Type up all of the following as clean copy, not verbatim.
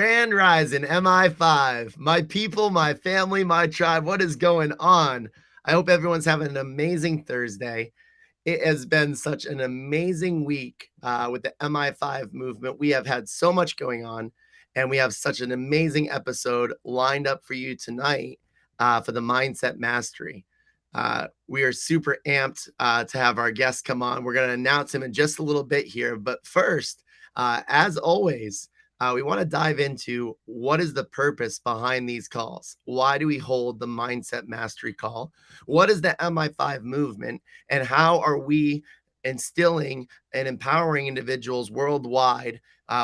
Grand Rising, Mi5, my people, my family, my tribe. What is going on? I hope everyone's having an amazing Thursday. It has been such an amazing week with the Mi5 movement. We have had so much going on, and we have such an amazing episode lined up for you tonight for the Mindset Mastery. We are super amped to have our guest come on. We're going to announce him in just a little bit here. But first, as always, we want to dive into what is the purpose behind these calls? Why do we hold the Mindset Mastery call? What is the Mi5 movement? And how are we instilling and empowering individuals worldwide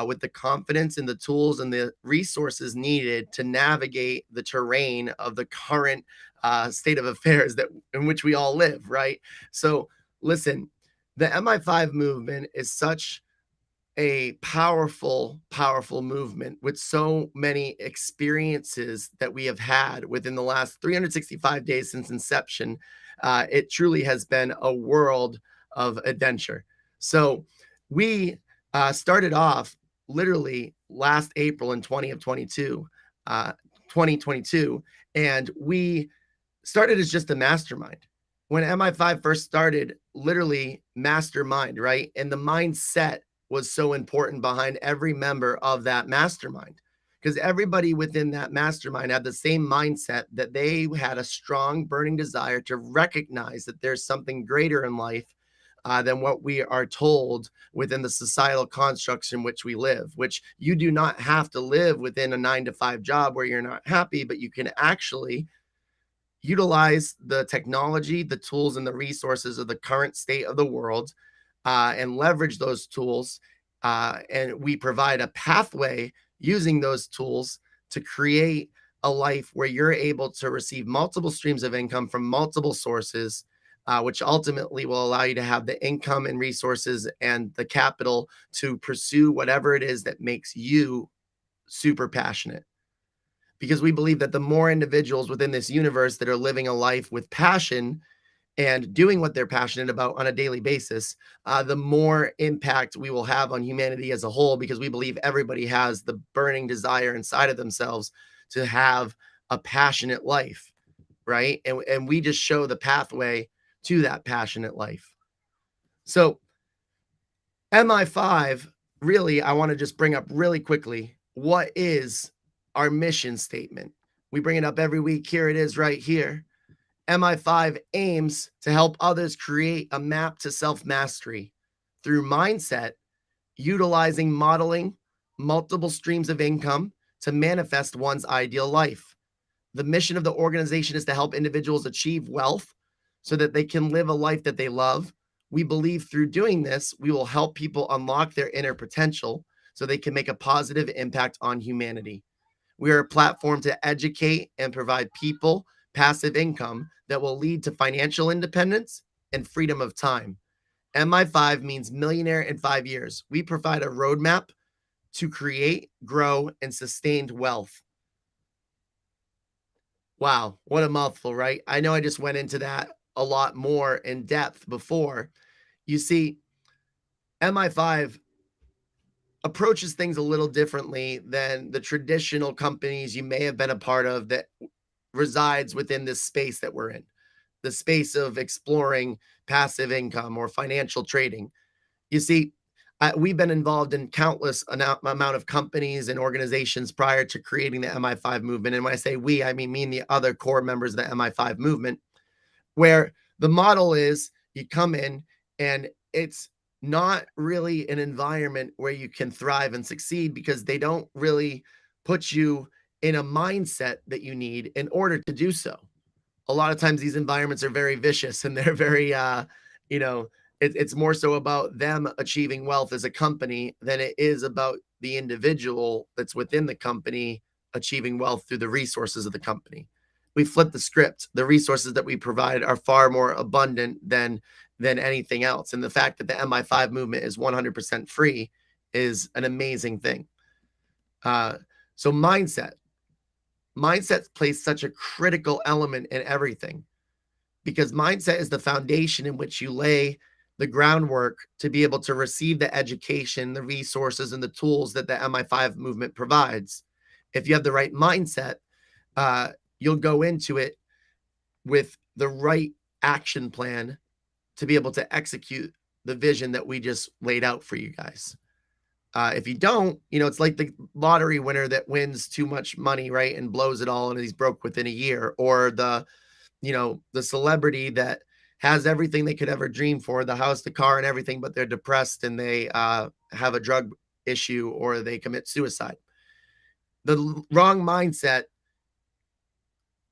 with the confidence and the tools and the resources needed to navigate the terrain of the current state of affairs that in which we all live, right? So listen, the Mi5 movement is such a powerful movement with so many experiences that we have had within the last 365 days since inception. It truly has been a world of adventure. So we started off literally last April in 2022, and we started as just a mastermind. When Mi5 first started, literally mastermind, right? And the mindset was so important behind every member of that mastermind, because everybody within that mastermind had the same mindset, that they had a strong burning desire to recognize that there's something greater in life than what we are told within the societal constructs in which we live, which you do not have to live within a 9-to-5 job where you're not happy, but you can actually utilize the technology, the tools, and the resources of the current state of the world and leverage those tools. And we provide a pathway using those tools to create a life where you're able to receive multiple streams of income from multiple sources, which ultimately will allow you to have the income and resources and the capital to pursue whatever it is that makes you super passionate. Because we believe that the more individuals within this universe that are living a life with passion and doing what they're passionate about on a daily basis, the more impact we will have on humanity as a whole, because we believe everybody has the burning desire inside of themselves to have a passionate life, right? And we just show the pathway to that passionate life. So Mi5, really, I want to just bring up really quickly, what is our mission statement? We bring it up every week. Here it is right here. Mi5 aims to help others create a map to self-mastery through mindset, utilizing modeling multiple streams of income to manifest one's ideal life. The mission of the organization is to help individuals achieve wealth so that they can live a life that they love. We believe through doing this, we will help people unlock their inner potential so they can make a positive impact on humanity. We are a platform to educate and provide people passive income that will lead to financial independence and freedom of time. Mi5 means millionaire in 5 years. We provide a roadmap to create, grow, and sustained wealth. Wow, what a mouthful, right? I know I just went into that a lot more in depth before. You see, Mi5 approaches things a little differently than the traditional companies you may have been a part of that resides within this space that we're in, the space of exploring passive income or financial trading. You see, we've been involved in countless amount of companies and organizations prior to creating the Mi5 movement. And when I say we, I mean me and the other core members of the Mi5 movement, where the model is you come in and it's not really an environment where you can thrive and succeed, because they don't really put you in a mindset that you need in order to do so. A lot of times these environments are very vicious, and they're very, it's more so about them achieving wealth as a company than it is about the individual that's within the company achieving wealth through the resources of the company. We flip the script. The resources that we provide are far more abundant than anything else. And the fact that the Mi5 movement is 100% free is an amazing thing. So mindset plays such a critical element in everything, because mindset is the foundation in which you lay the groundwork to be able to receive the education, the resources, and the tools that the Mi5 movement provides. if you have the right mindset, you'll go into it with the right action plan to be able to execute the vision that we just laid out for you guys. If you don't, it's like the lottery winner that wins too much money, right, and blows it all and he's broke within a year, or the celebrity that has everything they could ever dream for, the house, the car, and everything, but they're depressed and they have a drug issue or they commit suicide. The wrong mindset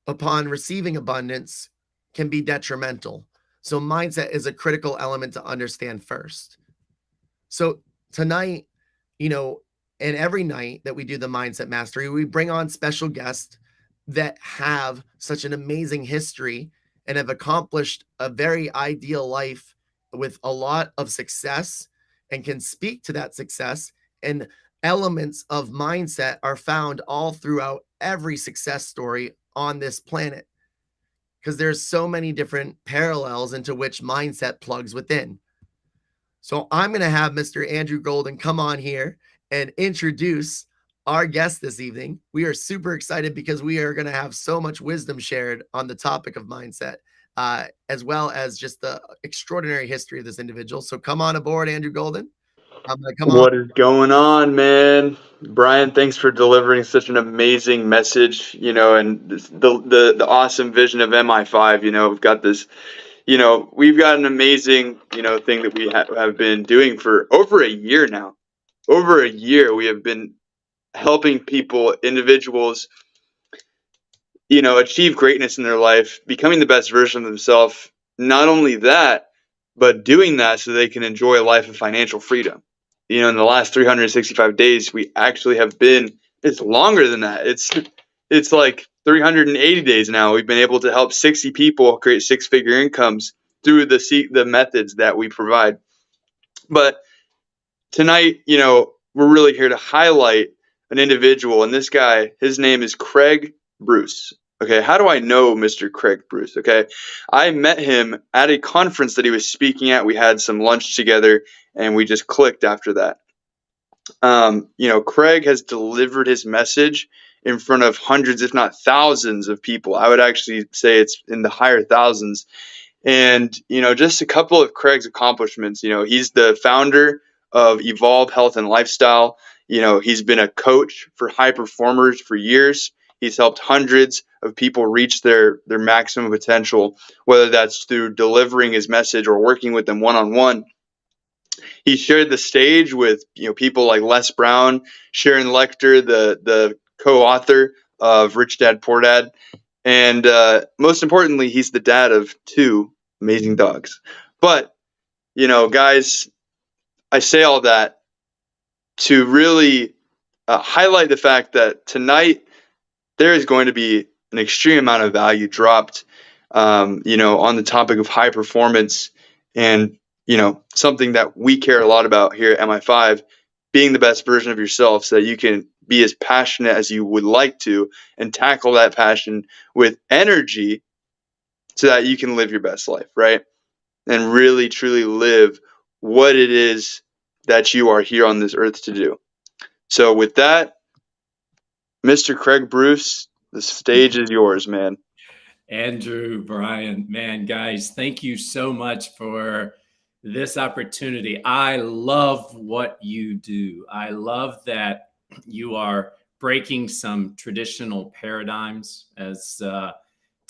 upon receiving abundance can be detrimental. So mindset is a critical element to understand first. So tonight, and every night that we do the mindset mastery, we bring on special guests that have such an amazing history and have accomplished a very ideal life with a lot of success and can speak to that success. And elements of mindset are found all throughout every success story on this planet, because there's so many different parallels into which mindset plugs within. So I'm going to have Mr. Andrew Golden come on here and introduce our guest this evening. We are super excited because we are going to have so much wisdom shared on the topic of mindset, as well as just the extraordinary history of this individual. So come on aboard, Andrew Golden. What is going on, man? Brian, thanks for delivering such an amazing message, and the awesome vision of Mi5. We've got this, we've got an amazing, thing that we have been doing for over a year now. Over a year, we have been helping people, individuals, achieve greatness in their life, becoming the best version of themselves. Not only that, but doing that so they can enjoy a life of financial freedom. In the last 365 days, we actually have been, it's longer than that. It's like 380 days now. We've been able to help 60 people create six-figure incomes through the methods that we provide. But tonight, we're really here to highlight an individual, and this guy, his name is Craig Bruce. Okay, how do I know Mr. Craig Bruce? Okay, I met him at a conference that he was speaking at. We had some lunch together, and we just clicked after that. Craig has delivered his message in front of hundreds, if not thousands of people. I would actually say it's in the higher thousands. And, just a couple of Craig's accomplishments. He's the founder of Evolve Health and Lifestyle. He's been a coach for high performers for years. He's helped hundreds of people reach their maximum potential, whether that's through delivering his message or working with them one-on-one. He shared the stage with people like Les Brown, Sharon Lechter, the co-author of Rich Dad Poor Dad, and most importantly, he's the dad of two amazing dogs. But guys, I say all that to really highlight the fact that tonight there is going to be an extreme amount of value dropped, on the topic of high performance and something that we care a lot about here at Mi5, being the best version of yourself so that you can be as passionate as you would like to and tackle that passion with energy so that you can live your best life, right? And really, truly live what it is that you are here on this earth to do. So with that, Mr. Craig Bruce, the stage is yours, man. Andrew, Brian, man, guys, thank you so much for this opportunity. I love what you do. I love that you are breaking some traditional paradigms as to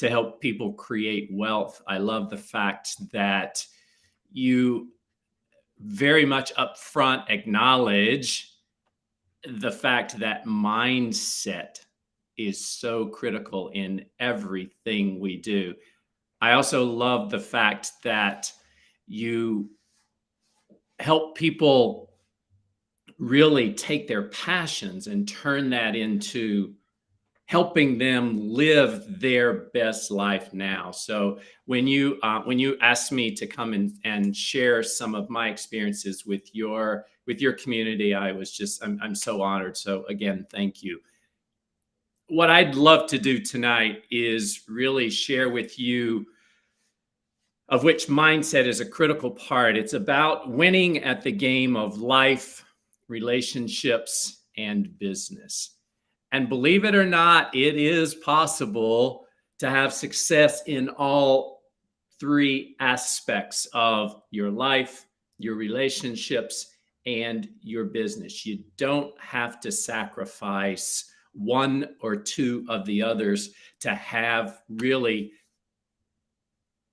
help people create wealth. I love the fact that you very much upfront acknowledge the fact that mindset is so critical in everything we do. I also love the fact that you help people really take their passions and turn that into helping them live their best life now. So when you asked me to come and share some of my experiences with your community, I'm so honored. So again, thank you. What I'd love to do tonight is really share with you of which mindset is a critical part. It's about winning at the game of life, relationships, and business. And believe it or not, it is possible to have success in all three aspects of your life, your relationships, and your business. You don't have to sacrifice one or two of the others to have really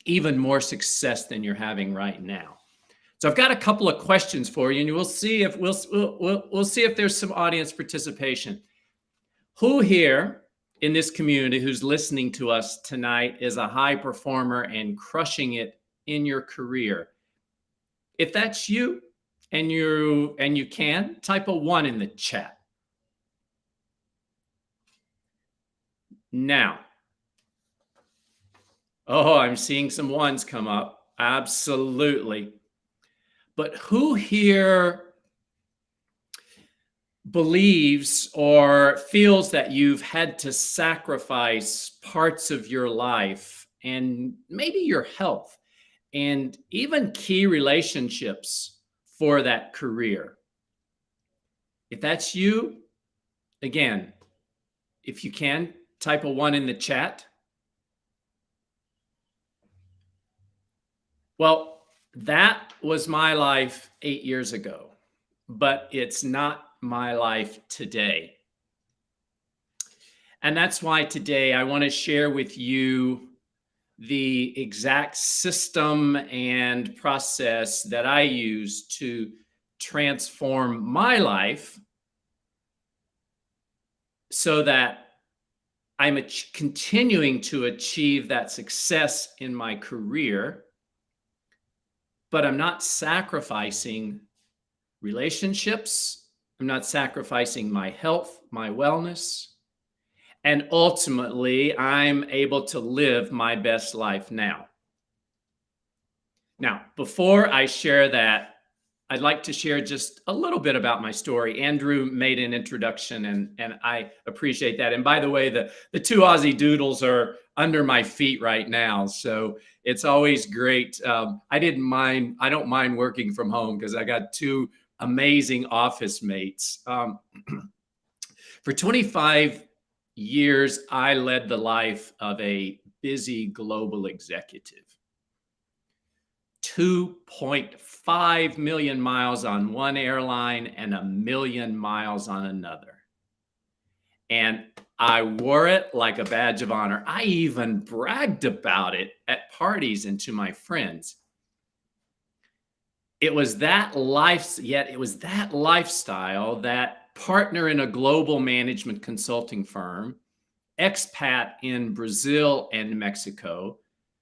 even more success than you're having right now. So I've got a couple of questions for you, and we'll see if we'll see if there's some audience participation. Who here in this community who's listening to us tonight is a high performer and crushing it in your career? If that's you and you can, type a 1 in the chat. Now, oh, I'm seeing some 1s come up. Absolutely. But who here believes or feels that you've had to sacrifice parts of your life and maybe your health and even key relationships for that career? If that's you, again, if you can, type a 1 in the chat. Well, that was my life 8 years ago, but it's not my life today. And that's why today I want to share with you the exact system and process that I use to transform my life so that I'm continuing to achieve that success in my career, but I'm not sacrificing relationships. I'm not sacrificing my health, my wellness. And ultimately, I'm able to live my best life now. Now, before I share that, I'd like to share just a little bit about my story. Andrew made an introduction, and I appreciate that. And by the way, the 2 Aussie Doodles are under my feet right now. So it's always great. I don't mind working from home because I got 2 amazing office mates. For 25 years, I led the life of a busy global executive. 2.5 million miles on one airline and 1 million miles on another. And I wore it like a badge of honor. I even bragged about it at parties and to my friends. It was that lifestyle, that partner in a global management consulting firm, expat in Brazil and Mexico,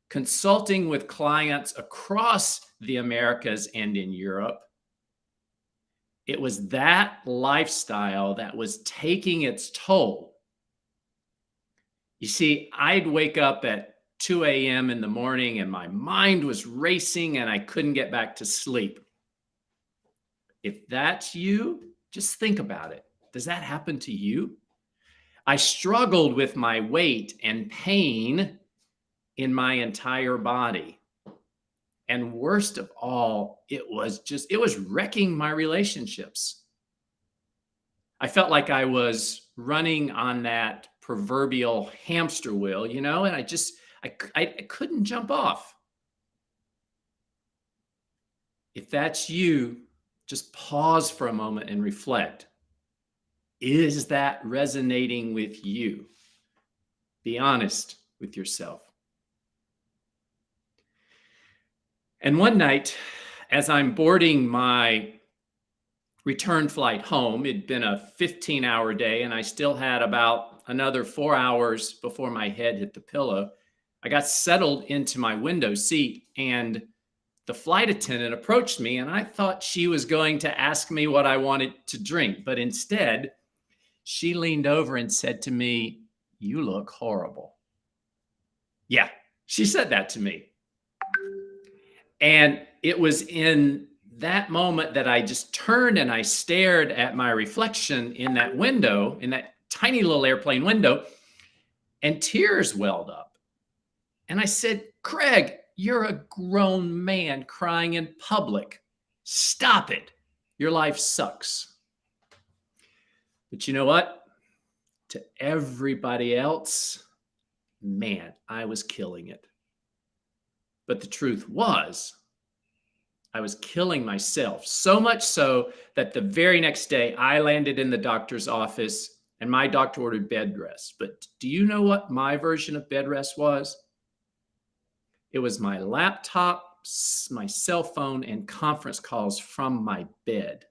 consulting with clients across the Americas and in Europe. It was that lifestyle that was taking its toll. You see, I'd wake up at 2 a.m. in the morning and my mind was racing and I couldn't get back to sleep. If that's you, just think about it. Does that happen to you? I struggled with my weight and pain in my entire body. And worst of all, it was wrecking my relationships. I felt like I was running on that proverbial hamster wheel, and I couldn't jump off. If that's you, just pause for a moment and reflect. Is that resonating with you? Be honest with yourself. And one night, as I'm boarding my return flight home, it'd been a 15-hour day, and I still had about another 4 hours before my head hit the pillow. I got settled into my window seat, and the flight attendant approached me, and I thought she was going to ask me what I wanted to drink. But instead, she leaned over and said to me, "You look horrible." Yeah, she said that to me. And it was in that moment that I just turned and I stared at my reflection in that window, in that tiny little airplane window, and tears welled up. And I said, "Craig, you're a grown man crying in public. Stop it. Your life sucks." But you know what? to everybody else, man, I was killing it. But the truth was, I was killing myself, so much so that the very next day I landed in the doctor's office and my doctor ordered bed rest. But do you know what my version of bed rest was? It was my laptop, my cell phone, and conference calls from my bed.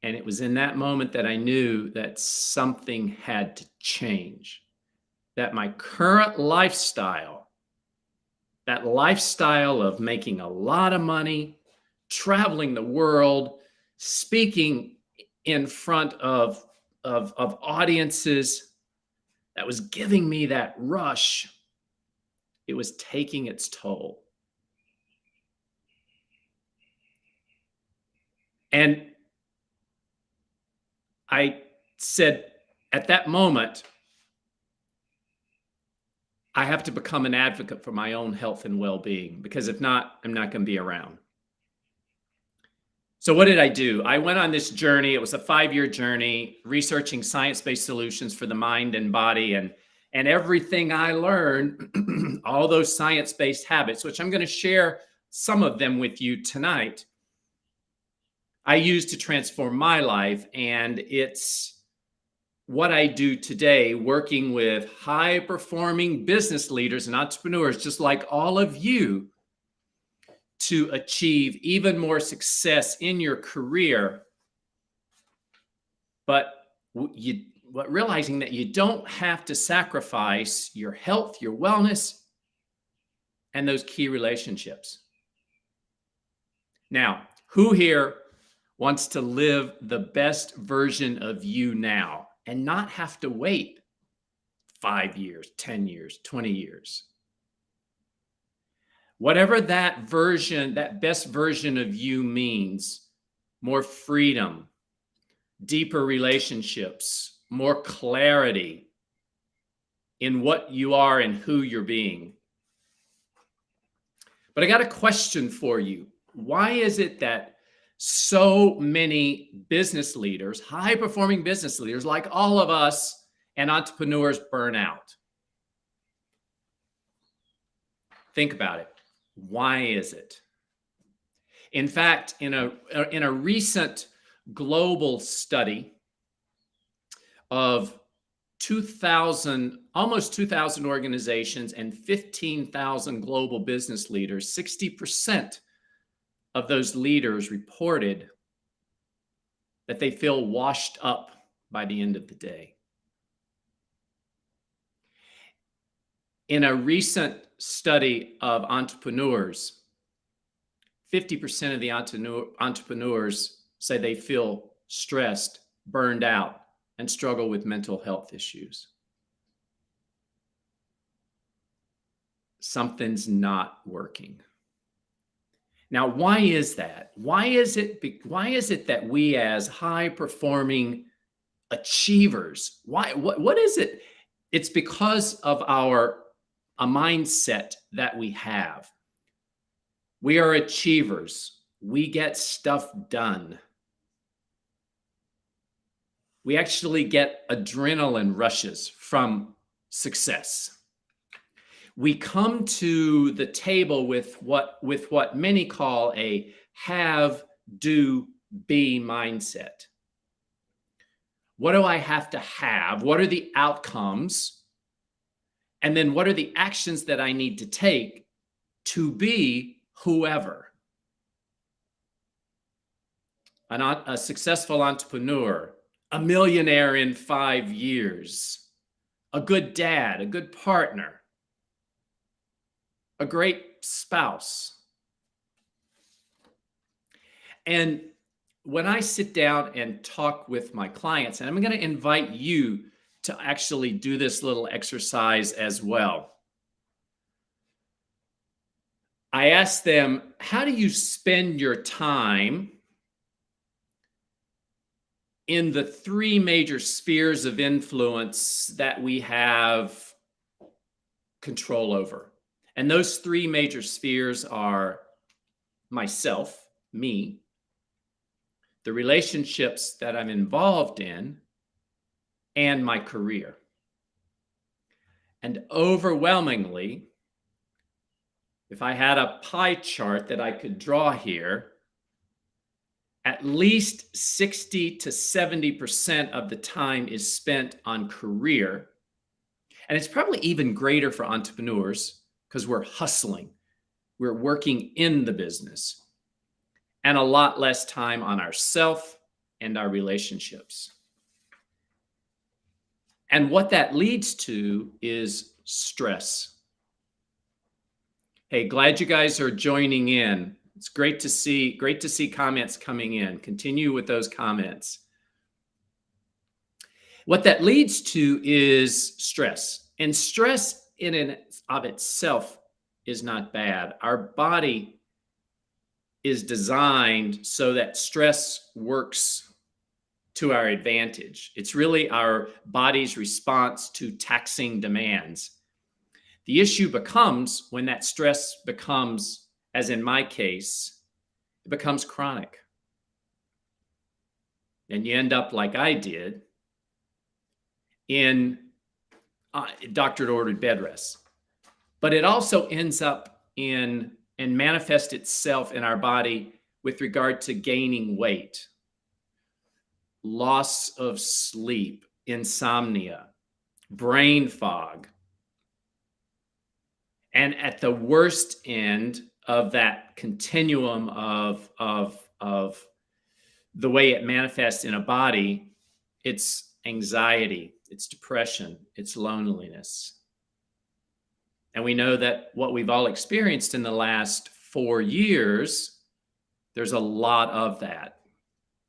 And it was in that moment that I knew that something had to change, that my current lifestyle, that lifestyle of making a lot of money, traveling the world, speaking in front of audiences, that was giving me that rush, it was taking its toll. And I said at that moment, I have to become an advocate for my own health and well-being, because if not, I'm not going to be around. So what did I do? I went on this journey. It was a 5-year journey, researching science-based solutions for the mind and body, and everything I learned, all those science-based habits, which I'm going to share some of them with you tonight, I used to transform my life. And it's what I do today, working with high-performing business leaders and entrepreneurs, just like all of you, to achieve even more success in your career. But realizing that you don't have to sacrifice your health, your wellness, and those key relationships. Now, who here wants to live the best version of you now and not have to wait 5 years, 10 years, 20 years? Whatever that version, that best version of you means, more freedom, deeper relationships, more clarity in what you are and who you're being. But I got a question for you. Why is it that so many business leaders, high-performing business leaders like all of us and entrepreneurs, burn out? Think about it. Why is it? In fact, in a recent global study of almost 2,000 organizations and 15,000 global business leaders, 60% of those leaders reported that they feel washed up by the end of the day. In a recent study of entrepreneurs, 50% of the entrepreneurs say they feel stressed, burned out, and struggle with mental health issues. Something's not working. Now, why is that? Why is it that we as high-performing achievers, what is it? It's because of a mindset that we have. We are achievers. We get stuff done. We actually get adrenaline rushes from success. We come to the table with what many call a have, do, be mindset. What do I have to have? What are the outcomes? And then what are the actions that I need to take to be whoever? A successful entrepreneur, a millionaire in 5 years, a good dad, a good partner, a great spouse. And when I sit down and talk with my clients, and I'm going to invite you to actually do this little exercise as well, I ask them, how do you spend your time in the 3 major spheres of influence that we have control over? And those 3 major spheres are myself, me, the relationships that I'm involved in, and my career. And overwhelmingly, if I had a pie chart that I could draw here, at least 60 to 70% of the time is spent on career. And it's probably even greater for entrepreneurs because we're hustling. We're working in the business. And a lot less time on ourself and our relationships. And what that leads to is stress. Hey, glad you guys are joining in. It's great to see comments coming in. Continue with those comments. What that leads to is stress. And stress in and of itself is not bad. Our body is designed so that stress works to our advantage. It's really our body's response to taxing demands. The issue becomes when that stress becomes, as in my case, it becomes chronic. And you end up like I did in doctor-ordered bed rest. But it also ends up in and manifests itself in our body with regard to gaining weight, loss of sleep, insomnia, brain fog. And at the worst end of that continuum of the way it manifests in a body, it's anxiety, it's depression, it's loneliness. And we know that what we've all experienced in the last 4 years, there's a lot of that.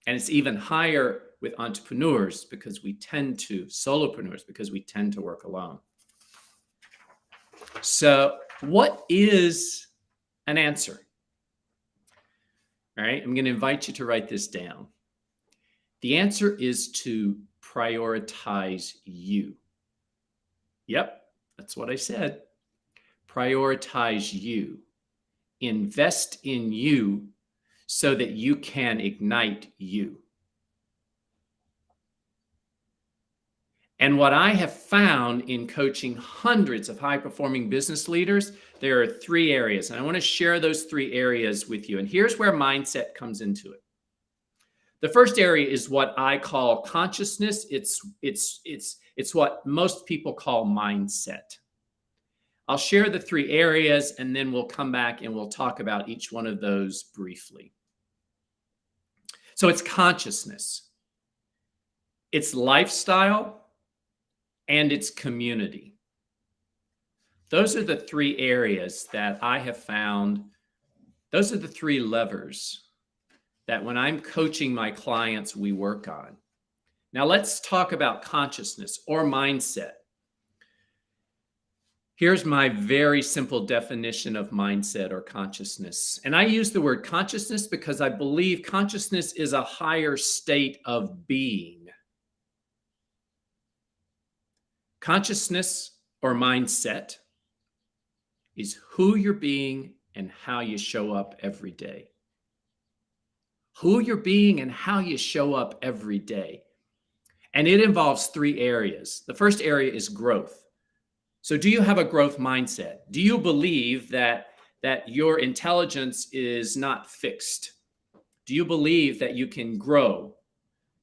And it's even higher with entrepreneurs because we tend to, solopreneurs, because we tend to work alone. So what is an answer? All right, I'm going to invite you to write this down. The answer is to prioritize you. Yep, that's what I said. Prioritize you. Invest in you so that you can ignite you. And what I have found in coaching hundreds of high-performing business leaders, there are 3 areas, and I want to share those 3 areas with you. And here's where mindset comes into it. The first area is what I call consciousness. It's what most people call mindset. I'll share the 3 areas, and then we'll come back and we'll talk about each one of those briefly. So it's consciousness, it's lifestyle, and it's community. Those are the 3 areas that I have found. Those are the 3 levers that when I'm coaching my clients, we work on. Now let's talk about consciousness or mindset. Here's my very simple definition of mindset or consciousness. And I use the word consciousness because I believe consciousness is a higher state of being. Consciousness or mindset is who you're being and how you show up every day. Who you're being and how you show up every day. And it involves 3 areas. The first area is growth. So do you have a growth mindset? Do you believe that your intelligence is not fixed? Do you believe that you can grow?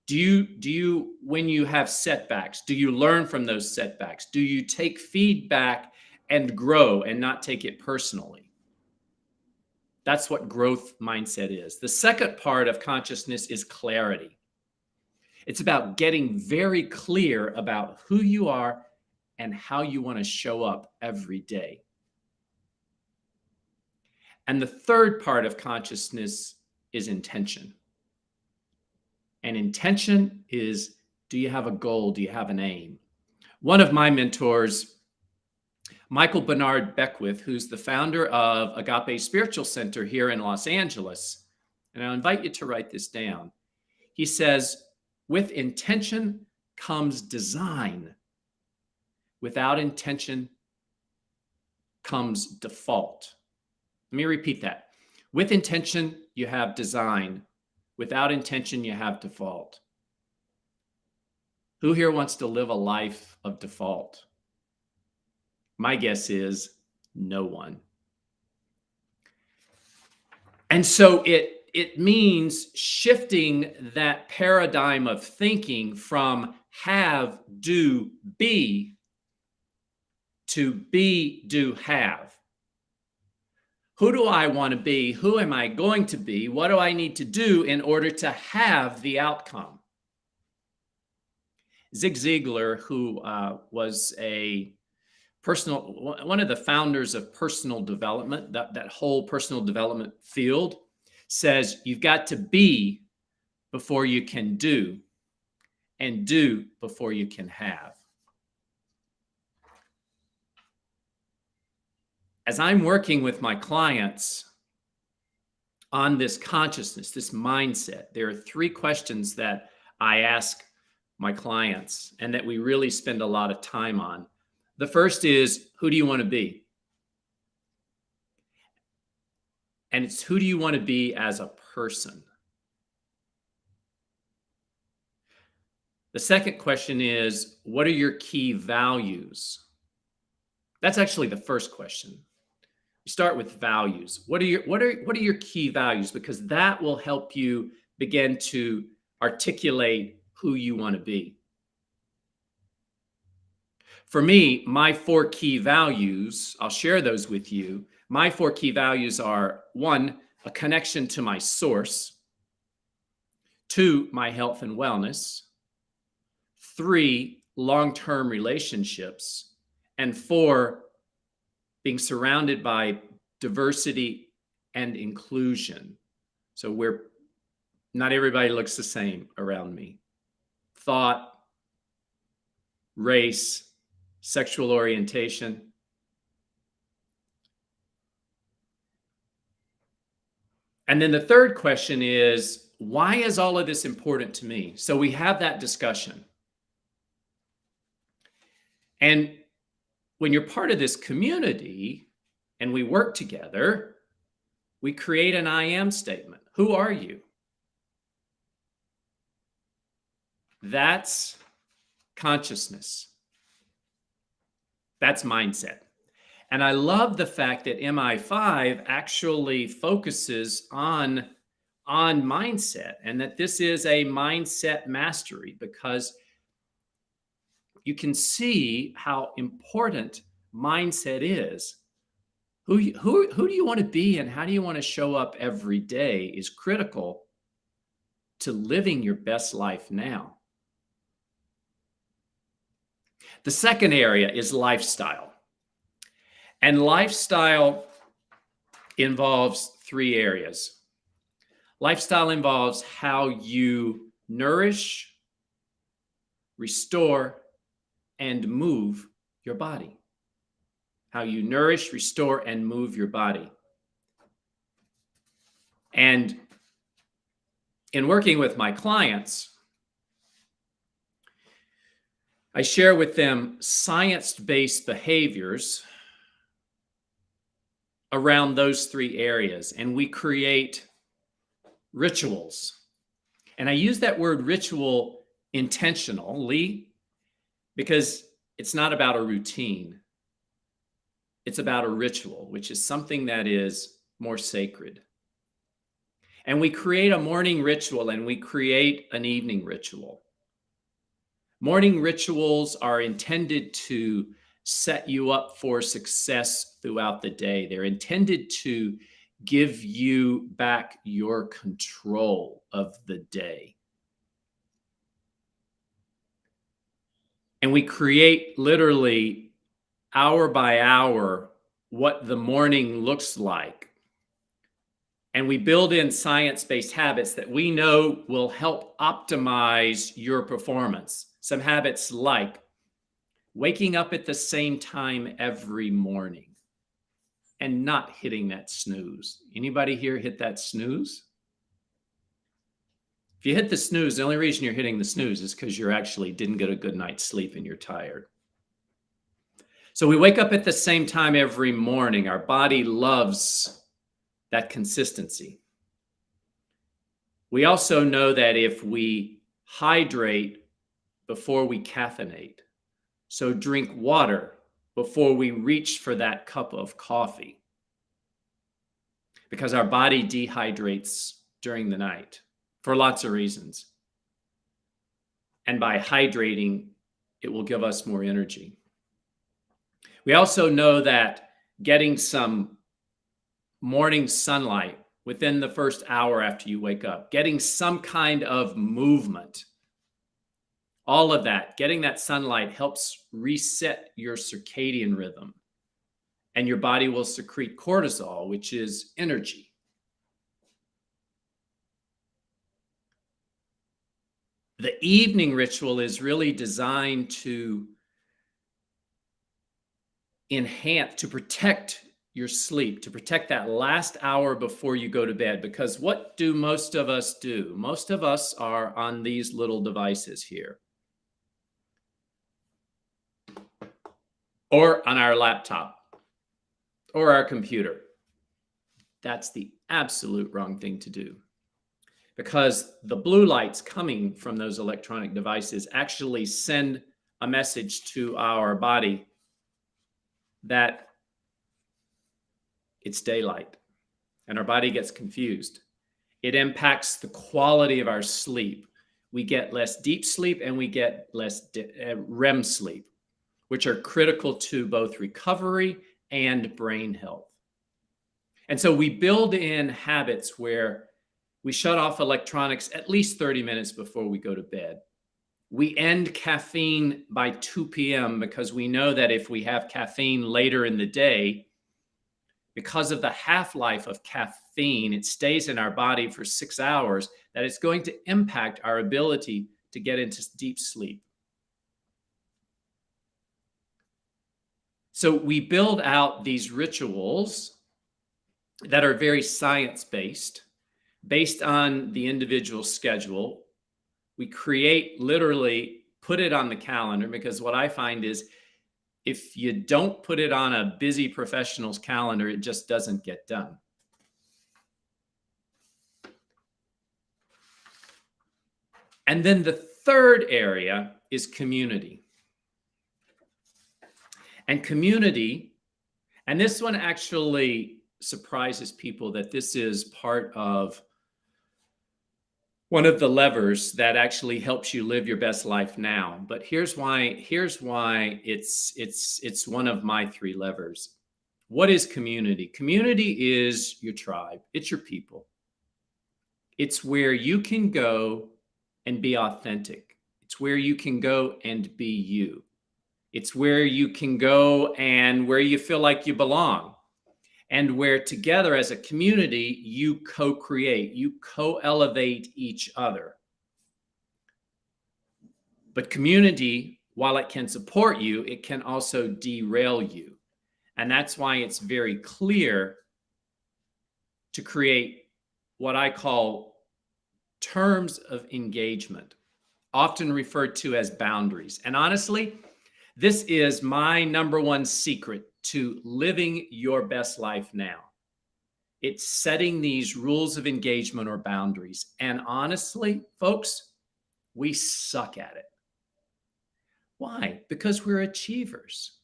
Do you, when you have setbacks, do you learn from those setbacks? Do you take feedback and grow and not take it personally? That's what growth mindset is. The second part of consciousness is clarity. It's about getting very clear about who you are and how you want to show up every day. And the third part of consciousness is intention. And intention is, do you have a goal? Do you have an aim? One of my mentors, Michael Bernard Beckwith, who's the founder of Agape Spiritual Center here in Los Angeles, and I'll invite you to write this down. He says, with intention comes design. Without intention comes default. Let me repeat that. With intention, you have design. Without intention, you have default. Who here wants to live a life of default? My guess is no one. And so it means shifting that paradigm of thinking from have, do, be to be, do, have. Who do I want to be? Who am I going to be? What do I need to do in order to have the outcome? Zig Ziglar, who was one of the founders of personal development, that whole personal development field, says you've got to be before you can do, and do before you can have. As I'm working with my clients on this consciousness, this mindset, there are 3 questions that I ask my clients and that we really spend a lot of time on. The first is, who do you want to be? And it's who do you want to be as a person? The second question is, what are your key values? That's actually the first question. You start with values. What are your key values? Because that will help you begin to articulate who you want to be. For me, my 4 key values, I'll share those with you. My 4 key values are 1, a connection to my source. 2, my health and wellness. 3, long-term relationships. And 4, being surrounded by diversity and inclusion. So not everybody looks the same around me. Thought, race, sexual orientation. And then the third question is, why is all of this important to me? So we have that discussion. And when you're part of this community and we work together, we create an I am statement. Who are you? That's consciousness. That's mindset. And I love the fact that Mi5 actually focuses on mindset, and that this is a mindset mastery, because you can see how important mindset is. Who do you want to be and how do you want to show up every day is critical to living your best life now. The second area is lifestyle. And lifestyle involves 3 areas. Lifestyle involves how you nourish, restore, and move your body. How you nourish, restore, and move your body. And in working with my clients, I share with them science-based behaviors around those 3 areas, and we create rituals. And I use that word ritual intentionally because it's not about a routine. It's about a ritual, which is something that is more sacred. And we create a morning ritual and we create an evening ritual. Morning rituals are intended to set you up for success throughout the day. They're intended to give you back your control of the day. And we create literally hour by hour what the morning looks like. And we build in science-based habits that we know will help optimize your performance. Some habits like waking up at the same time every morning and not hitting that snooze. Anybody here hit that snooze? If you hit the snooze, the only reason you're hitting the snooze is because you actually didn't get a good night's sleep and you're tired. So we wake up at the same time every morning. Our body loves that consistency. We also know that if we hydrate before we caffeinate. So drink water before we reach for that cup of coffee, because our body dehydrates during the night for lots of reasons. And by hydrating, it will give us more energy. We also know that getting some morning sunlight within the first hour after you wake up, getting some kind of movement, all of that, getting that sunlight helps reset your circadian rhythm, and your body will secrete cortisol, which is energy. The evening ritual is really designed to enhance, to protect your sleep, to protect that last hour before you go to bed. Because what do most of us do? Most of us are on these little devices here, or on our laptop, or our computer. That's the absolute wrong thing to do, because the blue lights coming from those electronic devices actually send a message to our body that it's daylight, and our body gets confused. It impacts the quality of our sleep. We get less deep sleep and we get less REM sleep, which are critical to both recovery and brain health. And so we build in habits where we shut off electronics at least 30 minutes before we go to bed. We end caffeine by 2 p.m. because we know that if we have caffeine later in the day, because of the half-life of caffeine, it stays in our body for 6 hours, that it's going to impact our ability to get into deep sleep. So we build out these rituals that are very science-based, based on the individual schedule. We create, literally put it on the calendar, because what I find is if you don't put it on a busy professional's calendar, it just doesn't get done. And then the third area is community. And community, and this one actually surprises people, that this is part of one of the levers that actually helps you live your best life now. But here's why it's one of my 3 levers. What is community? Community is your tribe. It's your people. It's where you can go and be authentic. It's where you can go and be you. It's where you can go and where you feel like you belong, and where together as a community, you co-create, you co-elevate each other. But community, while it can support you, it can also derail you. And that's why it's very clear to create what I call terms of engagement, often referred to as boundaries. And honestly, this is my number one secret to living your best life now. It's setting these rules of engagement or boundaries. And honestly, folks, we suck at it. Why? Because we're achievers.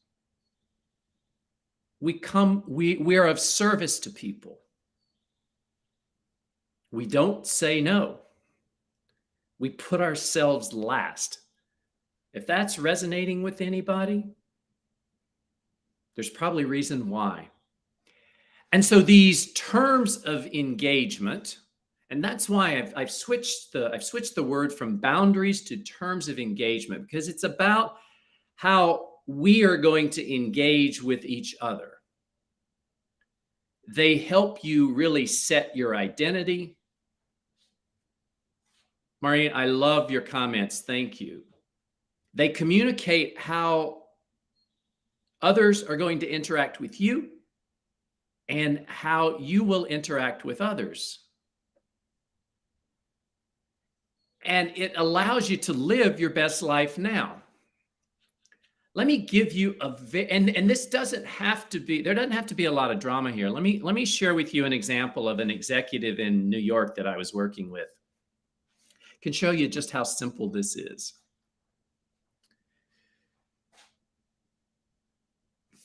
We are of service to people. We don't say no. We put ourselves last. If that's resonating with anybody, there's probably reason why. And so these terms of engagement, and that's why I've switched the word from boundaries to terms of engagement, because it's about how we are going to engage with each other. They help you really set your identity. Maureen, I love your comments. Thank you. They communicate how others are going to interact with you and how you will interact with others. And it allows you to live your best life now. Let me give you and this doesn't have to be, there doesn't have to be a lot of drama here. Let me share with you an example of an executive in New York that I was working with. I can show you just how simple this is.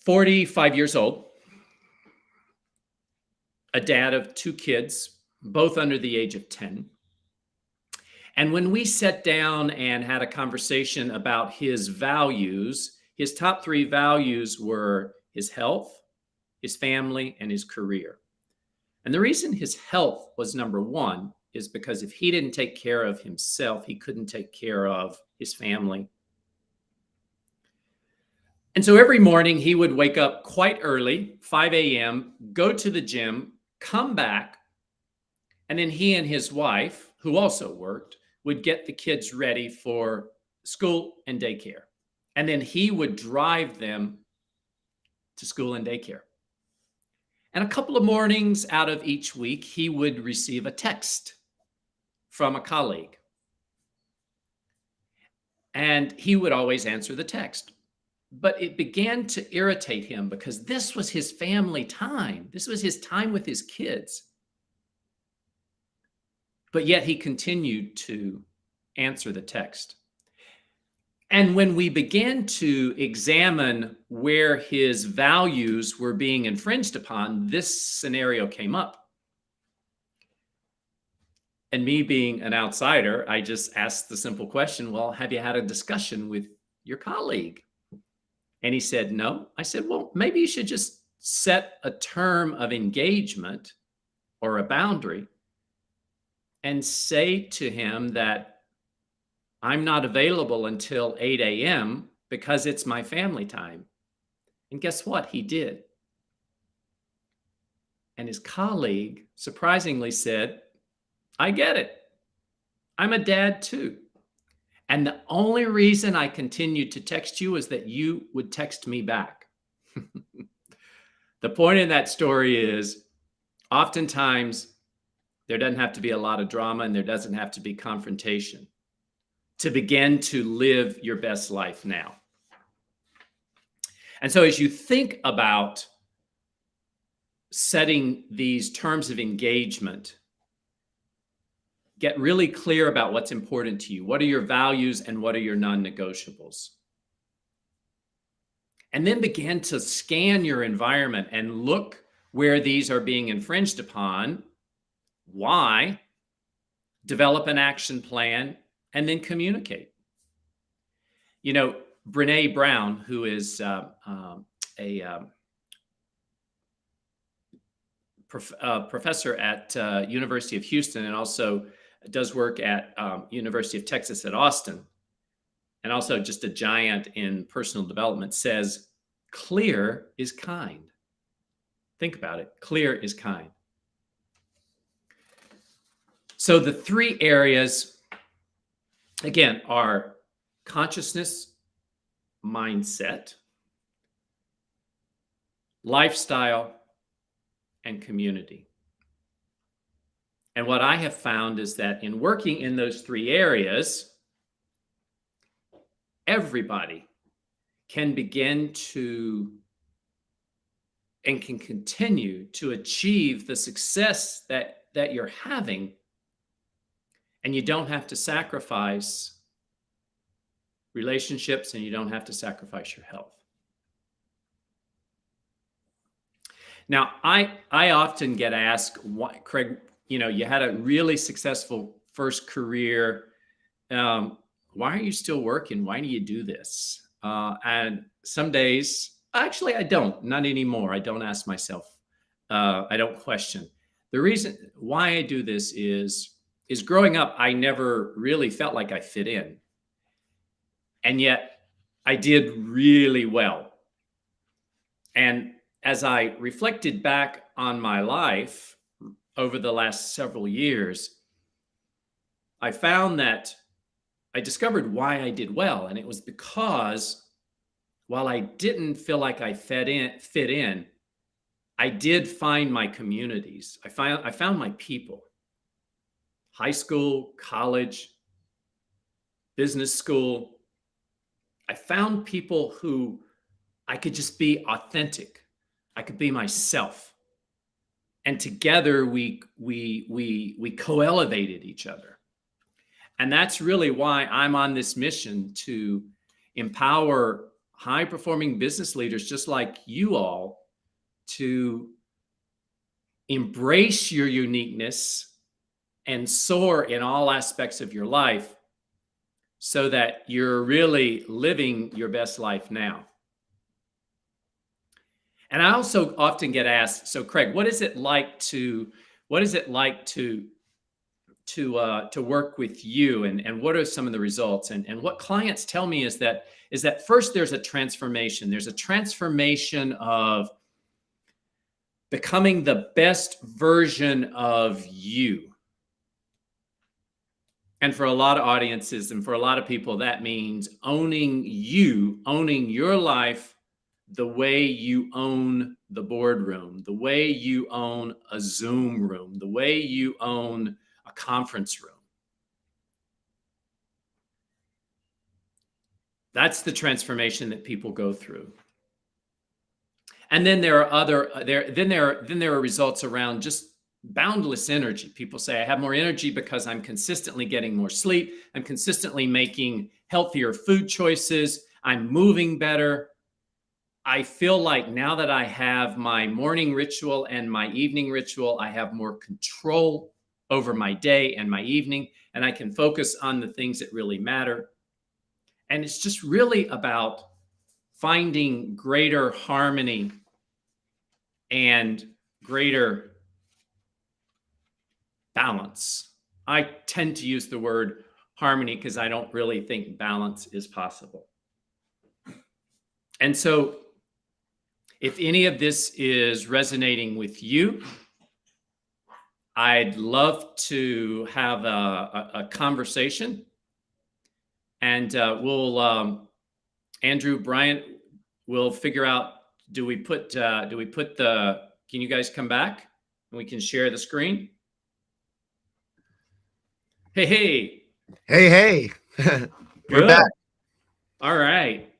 45 years old, a dad of 2 kids, both under the age of 10. And when we sat down and had a conversation about his values, his top 3 values were his health, his family, and his career. And the reason his health was number 1 is because if he didn't take care of himself, he couldn't take care of his family. And so every morning he would wake up quite early, 5 a.m., go to the gym, come back, and then he and his wife, who also worked, would get the kids ready for school and daycare. And then he would drive them to school and daycare. And a couple of mornings out of each week, he would receive a text from a colleague. And he would always answer the text. But it began to irritate him because this was his family time. This was his time with his kids. But yet he continued to answer the text. And when we began to examine where his values were being infringed upon, this scenario came up. And me being an outsider, I just asked the simple question, well, have you had a discussion with your colleague? And he said, no. I said, well, maybe you should just set a term of engagement or a boundary and say to him that I'm not available until 8 a.m. because it's my family time. And guess what? He did. And his colleague surprisingly said, I get it. I'm a dad too. And the only reason I continued to text you is that you would text me back. The point in that story is oftentimes there doesn't have to be a lot of drama and there doesn't have to be confrontation to begin to live your best life now. And so as you think about setting these terms of engagement, get really clear about what's important to you. What are your values and what are your non-negotiables? And then begin to scan your environment and look where these are being infringed upon. Why? Develop an action plan and then communicate. You know, Brene Brown, who is a professor at University of Houston and also does work at University of Texas at Austin, and also just a giant in personal development, says, clear is kind. Think about it. Clear is kind. So the 3 areas, again, are consciousness, mindset, lifestyle, and community. And what I have found is that in working in those 3 areas, everybody can begin to and can continue to achieve the success that you're having, and you don't have to sacrifice relationships and you don't have to sacrifice your health. Now, I often get asked, why, Craig, you know, you had a really successful first career. Why are you still working? Why do you do this? And some days, actually, I don't, not anymore. I don't ask myself. I don't question. The reason why I do this is growing up, I never really felt like I fit in. And yet I did really well. And as I reflected back on my life over the last several years, I found that I discovered why I did well. And it was because while I didn't feel like I fit in, I did find my communities. I found my people. High school, college, business school. I found people who I could just be authentic. I could be myself. And together we co-elevated each other. And that's really why I'm on this mission to empower high performing business leaders just like you all to embrace your uniqueness and soar in all aspects of your life so that you're really living your best life now. And I also often get asked, so Craig, what is it like to work with you, and what are some of the results? And what clients tell me is that first there's a transformation. There's a transformation of becoming the best version of you. And for a lot of audiences and for a lot of people, that means owning your life the way you own the boardroom, the way you own a Zoom room, the way you own a conference room. That's the transformation that people go through. And then there are results around just boundless energy. People say, I have more energy because I'm consistently getting more sleep. I'm consistently making healthier food choices. I'm moving better. I feel like now that I have my morning ritual and my evening ritual, I have more control over my day and my evening, and I can focus on the things that really matter. And it's just really about finding greater harmony and greater balance. I tend to use the word harmony because I don't really think balance is possible. And so if any of this is resonating with you, I'd love to have a conversation, and we'll Andrew, Brian, we'll figure out, do we put the, can you guys come back and we can share the screen? Hey. We're back. All right.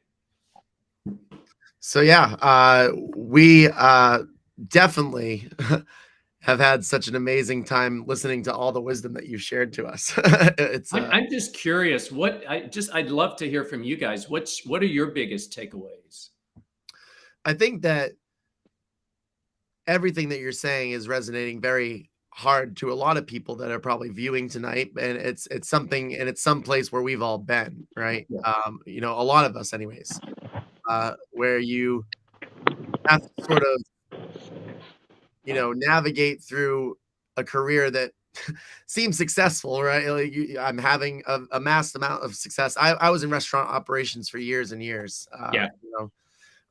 So yeah, we definitely have had such an amazing time listening to all the wisdom that you've shared to us. I'm just curious. I'd love to hear from you guys. What are your biggest takeaways? I think that everything that you're saying is resonating very hard to a lot of people that are probably viewing tonight, and it's something, and it's some place where we've all been, right? Yeah. A lot of us anyways, where you have to sort of navigate through a career that seems successful, right? Like I'm having a mass amount of success. I was in restaurant operations for years and years.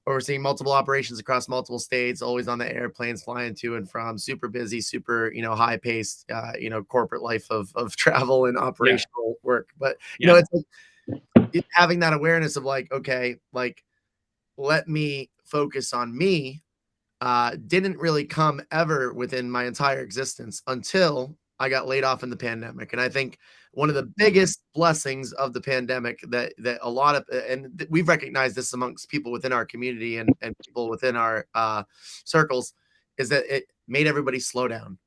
Overseeing multiple operations across multiple states, always on the airplanes, flying to and from, super busy, super, high paced, corporate life of travel and operational work. But, it's like having that awareness of like, okay, like, let me focus on me, didn't really come ever within my entire existence until I got laid off in the pandemic. And I think one of the biggest blessings of the pandemic that a lot of, and we've recognized this amongst people within our community and people within our circles, is that it made everybody slow down.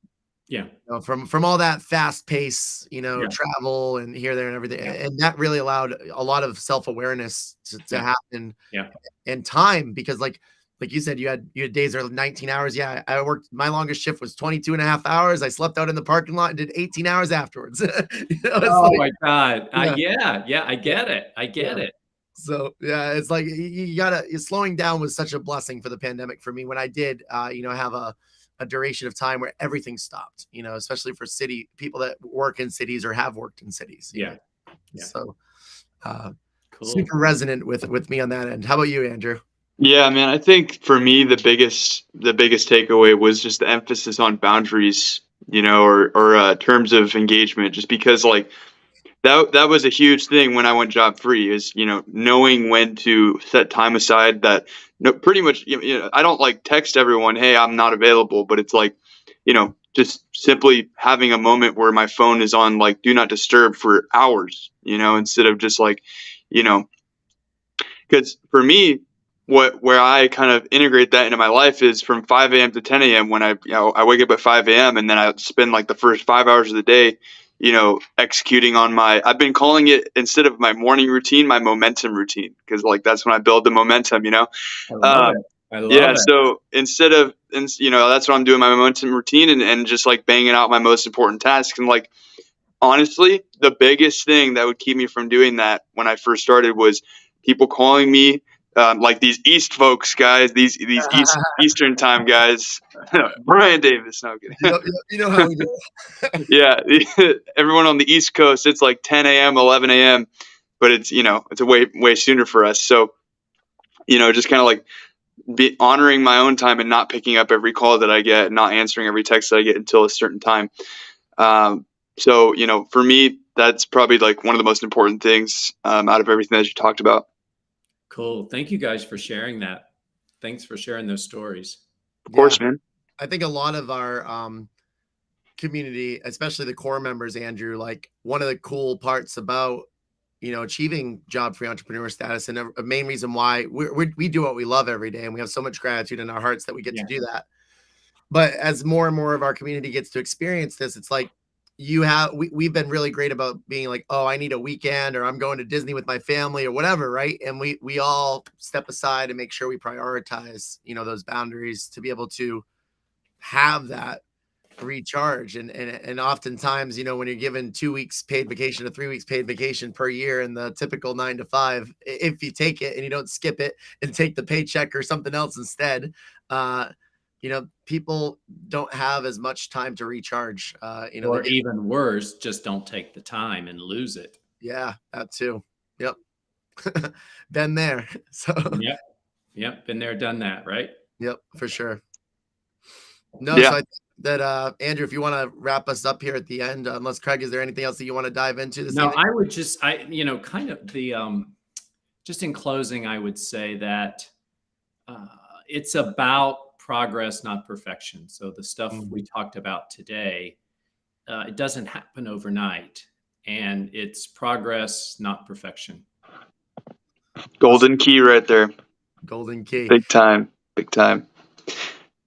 Yeah. From all that fast pace, travel and here, there, and everything. Yeah. And that really allowed a lot of self-awareness to happen. Yeah. And time, because like you said, you had days that are 19 hours. Yeah. I worked, my longest shift was 22 and a half hours. I slept out in the parking lot and did 18 hours afterwards. My God. Yeah. I get it. It. So yeah, it's like you're slowing down was such a blessing for the pandemic for me when I did, have a duration of time where everything stopped, especially for city people that work in cities or have worked in cities. Yeah. So cool. Super resonant with me on that end. How about you, Andrew? Yeah, man, I think for me, the biggest takeaway was just the emphasis on boundaries, or terms of engagement, just because like that was a huge thing when I went job free, is, knowing when to set time aside. That pretty much, I don't like text everyone, hey, I'm not available, but it's like, just simply having a moment where my phone is on like do not disturb for hours, instead of just like, because for me, where I kind of integrate that into my life is from 5 a.m. to 10 a.m. when I wake up at 5 a.m. and then I spend like the first 5 hours of the day, executing on I've been calling it, instead of my morning routine, my momentum routine, because like that's when I build the momentum. I love Um, it. I yeah, love it. so instead of, that's what I'm doing, my momentum routine, and just like banging out my most important tasks. And like, honestly, the biggest thing that would keep me from doing that when I first started was people calling me, like these East folks, guys, these Eastern time guys, Brian Davis. No, I'm kidding. You know how we do. Yeah, everyone on the East Coast, it's like 10 a.m., 11 a.m., but it's it's a way sooner for us. So just kind of like be honoring my own time and not picking up every call that I get, not answering every text that I get until a certain time. So for me, that's probably like one of the most important things out of everything that you talked about. Cool. Thank you guys for sharing that. Thanks for sharing those stories. Of course, man. I think a lot of our community, especially the core members, Andrew, like one of the cool parts about achieving job-free entrepreneur status, and a main reason why we do what we love every day, and we have so much gratitude in our hearts that we get to do that. But as more and more of our community gets to experience this, it's like we've been really great about being like, oh, I need a weekend, or I'm going to Disney with my family, or whatever, right? And we all step aside and make sure we prioritize those boundaries to be able to have that recharge. And oftentimes, when you're given 2 weeks paid vacation or 3 weeks paid vacation per year in the typical 9 to 5, if you take it and you don't skip it and take the paycheck or something else instead, people don't have as much time to recharge. Or even worse, just don't take the time and lose it. Yeah, that too. Yep. Been there. So Yep. Been there, done that, right? Yep, for sure. No, yeah. so I think that Andrew, if you want to wrap us up here at the end, unless Craig, is there anything else that you want to dive into this evening? I would just, kind of just in closing, I would say that it's about progress, not perfection. So the stuff we talked about today, it doesn't happen overnight, and it's progress, not perfection. Golden key right there. Golden key. Big time. Big time.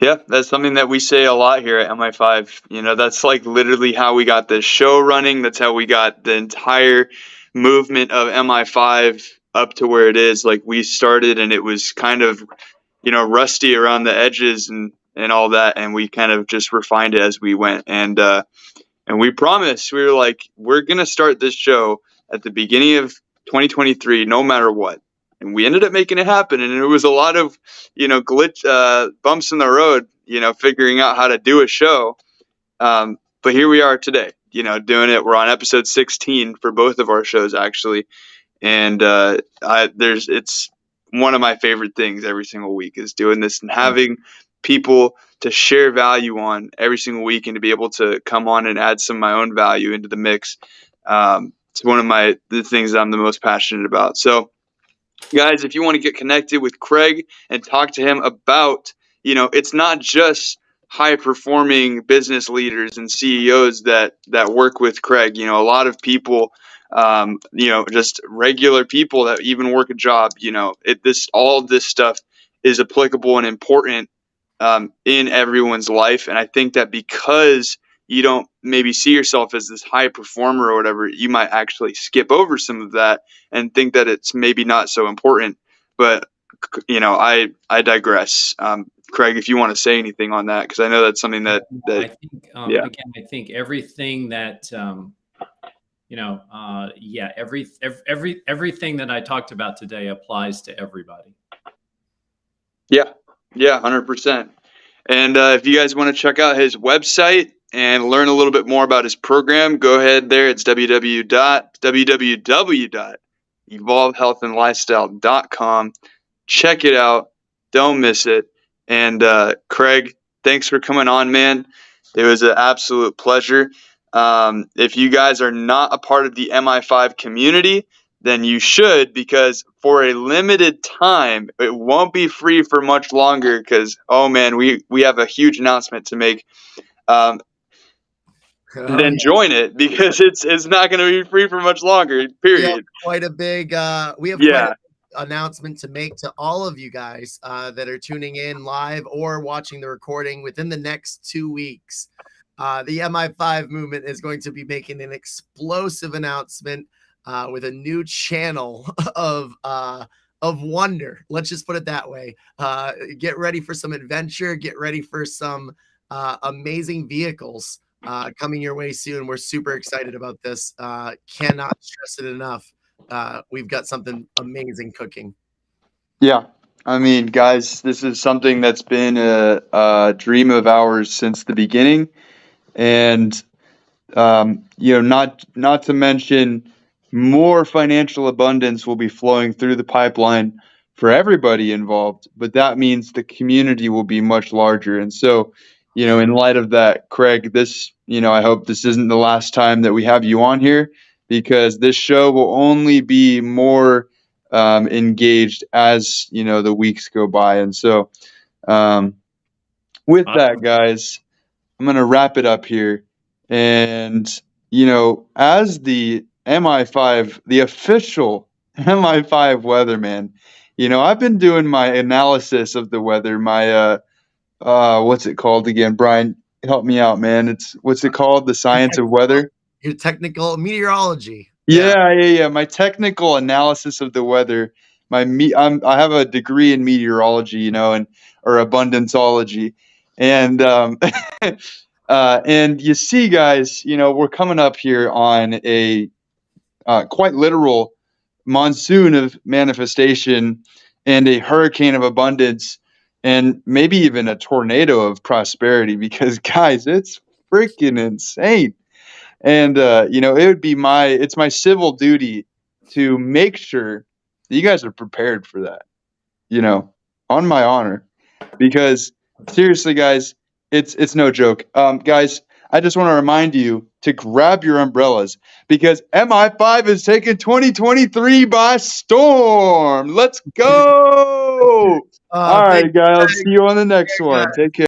Yeah, that's something that we say a lot here at Mi5. That's like literally how we got this show running. That's how we got the entire movement of Mi5 up to where it is. Like, we started and it was kind of, rusty around the edges and all that. And we kind of just refined it as we went. And we promised, we were like, we're going to start this show at the beginning of 2023, no matter what. And we ended up making it happen. And it was a lot of, bumps in the road, figuring out how to do a show. But here we are today, doing it. We're on episode 16 for both of our shows, actually. And it's one of my favorite things every single week is doing this and having people to share value on every single week, and to be able to come on and add some of my own value into the mix. It's one of the things that I'm the most passionate about. So, guys, if you want to get connected with Craig and talk to him about, it's not just high performing business leaders and CEOs that work with Craig. A lot of people, just regular people that even work a job, all of this stuff is applicable and important in everyone's life. And I think that because you don't maybe see yourself as this high performer or whatever, you might actually skip over some of that and think that it's maybe not so important. But, I digress. Craig, if you want to say anything on that, because I know that's something that I think, again, I think everything that, everything that I talked about today applies to everybody. Yeah, 100%. And if you guys want to check out his website and learn a little bit more about his program, go ahead there. It's www.evolvehealthandlifestyle.com. Check it out. Don't miss it. And Craig, thanks for coming on, man. It was an absolute pleasure. If you guys are not a part of the Mi5 community, then you should, because for a limited time, it won't be free for much longer, because, oh man, we have a huge announcement to make. Then join it, because it's not going to be free for much longer, period. We have quite a big announcement to make to all of you guys that are tuning in live or watching the recording within the next 2 weeks. the Mi5 movement is going to be making an explosive announcement with a new channel of wonder. Let's just put it that way. Get ready for some adventure. Get ready for some amazing vehicles coming your way soon. We're super excited about this. Cannot stress it enough. We've got something amazing cooking. Yeah. I mean, guys, this is something that's been a dream of ours since the beginning. And not to mention more financial abundance will be flowing through the pipeline for everybody involved, but that means the community will be much larger. And so, in light of that, Craig, I hope this isn't the last time that we have you on here, because this show will only be more engaged as the weeks go by. And so, with that, guys, I'm going to wrap it up here. And, as the MI5, the official MI5 weatherman, I've been doing my analysis of the weather. My, what's it called again? Brian, help me out, man. What's it called? The science of weather? Your technical meteorology. Yeah. My technical analysis of the weather. I have a degree in meteorology, or abundanceology. And, and you see, guys, we're coming up here on a quite literal monsoon of manifestation and a hurricane of abundance and maybe even a tornado of prosperity, because, guys, it's freaking insane. And, it's my civil duty to make sure that you guys are prepared for that, on my honor, because seriously, guys, it's no joke. Guys, I just want to remind you to grab your umbrellas, because MI5 is taking 2023 by storm. Let's go. All right, guys. I'll see you on the next one. Take care.